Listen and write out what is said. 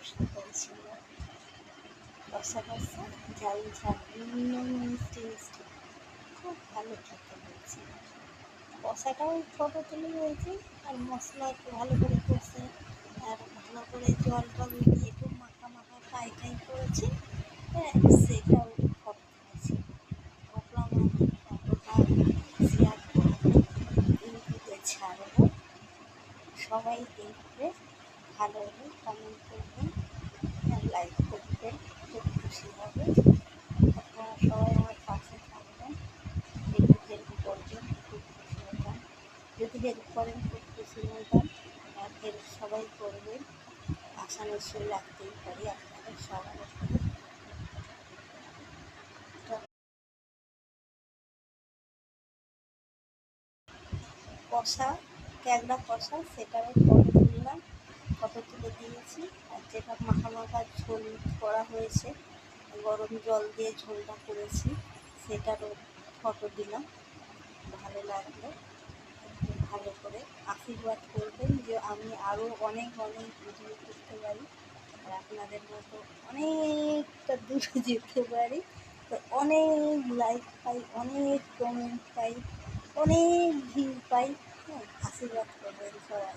কষা হয়েছিল, কষা কষা ঝাল ঝাল মিষ্টি মিষ্টি, খুব ভালো খেতে হয়েছিল। কষাটাও ফটো তুলে হয়েছে, আর মশলা একটু ভালো করে কষে আর ভালো করে জল টল দিয়ে একটু মাখা মাখা ফ্রাই ফ্রাই করেছি। হ্যাঁ, সেটাও ফটো তুলেছি। ভাবলাম আমি ফটোটা শেয়ার করবো, ইউটিউবে ছাড়বো, সবাই দেখবে, ভালো হলে কমেন্ট করবেন, লাইক করবেন, খুব খুশি হবে। আপনারা সবাই আমার পাশে থাকবেন, একটু হেল্প করবেন, খুব খুশি হতাম। যদি হেল্প করেন খুব খুশি হতাম। আর হেল্প সবাই করবেন, আশা নিশ্চয়ই রাখতেই পারি আপনাদের সবার উপরে। কষা, ক্যাংড়া কষা, সেটারও ফটো তুললাম, ফটো তুলে দিয়েছি। আর যেটা মাখা মাখা ঝোল করা হয়েছে, গরম জল দিয়ে ঝোলটা করেছি, সেটারও ফটো দিলাম। ভালো লাগলো, একটু ভালো করে আশীর্বাদ করবেন যে আমি আরও অনেক অনেক ভিডিও করতে পারি, আর আপনাদের মতো অনেকটা দূরে যেতে পারি, তো অনেক লাইক পাই, অনেক কমেন্ট পাই, অনেক ভিউ পাই। হ্যাঁ, আশীর্বাদ করবেন সবাই।